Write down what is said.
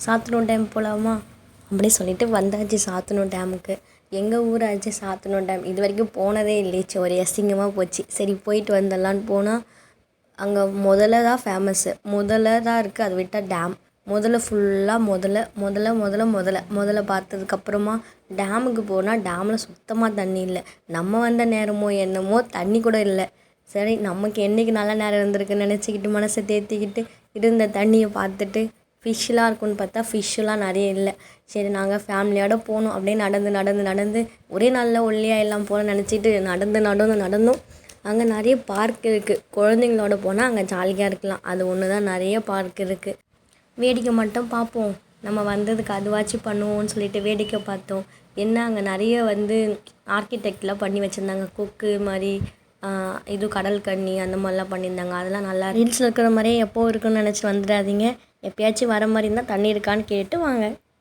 Sathanur dam போகலாமா அப்படி சொல்லிட்டு வந்தாச்சு சாத்தனூர் டேமுக்கு. எங்கள் ஊராச்சு சாத்தனூர் டேம். இது வரைக்கும் போனதே இல்லைச்சு, ஒரு அசிங்கமாக போச்சு. சரி போயிட்டு வந்துடலான்னு போனால் அங்கே முதல்ல தான் ஃபேமஸ்ஸு, முதல்ல தான் இருக்குது. அதை விட்டால் டேம் ஃபுல்லாக முதல்ல பார்த்ததுக்கப்புறமா டேமுக்கு போனால் டேமில் சுத்தமாக தண்ணி இல்லை. நம்ம வந்த நேரமோ என்னமோ தண்ணி கூட இல்லை. சரி நமக்கு என்றைக்கு நல்ல நேரம் இருந்திருக்குன்னு நினச்சிக்கிட்டு மனசை தேற்றிக்கிட்டு இருந்த தண்ணியை பார்த்துட்டு ஃபிஷ்ஷெலாம் இருக்குன்னு பார்த்தா ஃபிஷ்ஷெலாம் நிறைய இல்லை. சரி நாங்கள் ஃபேமிலியோடு போனோம். அப்படியே நடந்து ஒரே நாளில் ஒல்லியாக எல்லாம் போகணும்னு நினச்சிட்டு நடந்தோம். அங்கே நிறைய பார்க் இருக்குது. குழந்தைங்களோட போனால் அங்கே ஜாலியாக இருக்கலாம். அது ஒன்று தான், நிறைய பார்க் இருக்குது. வேடிக்கை மட்டும் பார்ப்போம், நம்ம வந்ததுக்கு அதுவாச்சும் பண்ணுவோம்னு சொல்லிட்டு வேடிக்கை பார்த்தோம். என்ன அங்கே நிறைய ஆர்கிடெக்ட்லாம் பண்ணி வச்சுருந்தாங்க. கொக்கு மாதிரி, இது கடல் கன்னி அந்த மாதிரிலாம் பண்ணியிருந்தாங்க. அதெல்லாம் நல்லா ரீல்ஸில் இருக்கிற மாதிரியே எப்போது இருக்குன்னு நினச்சி வந்துடாதீங்க. எப்போயாச்சும் வர மாதிரி இருந்தால் தண்ணி இருக்கான்னு கேட்டு வாங்க.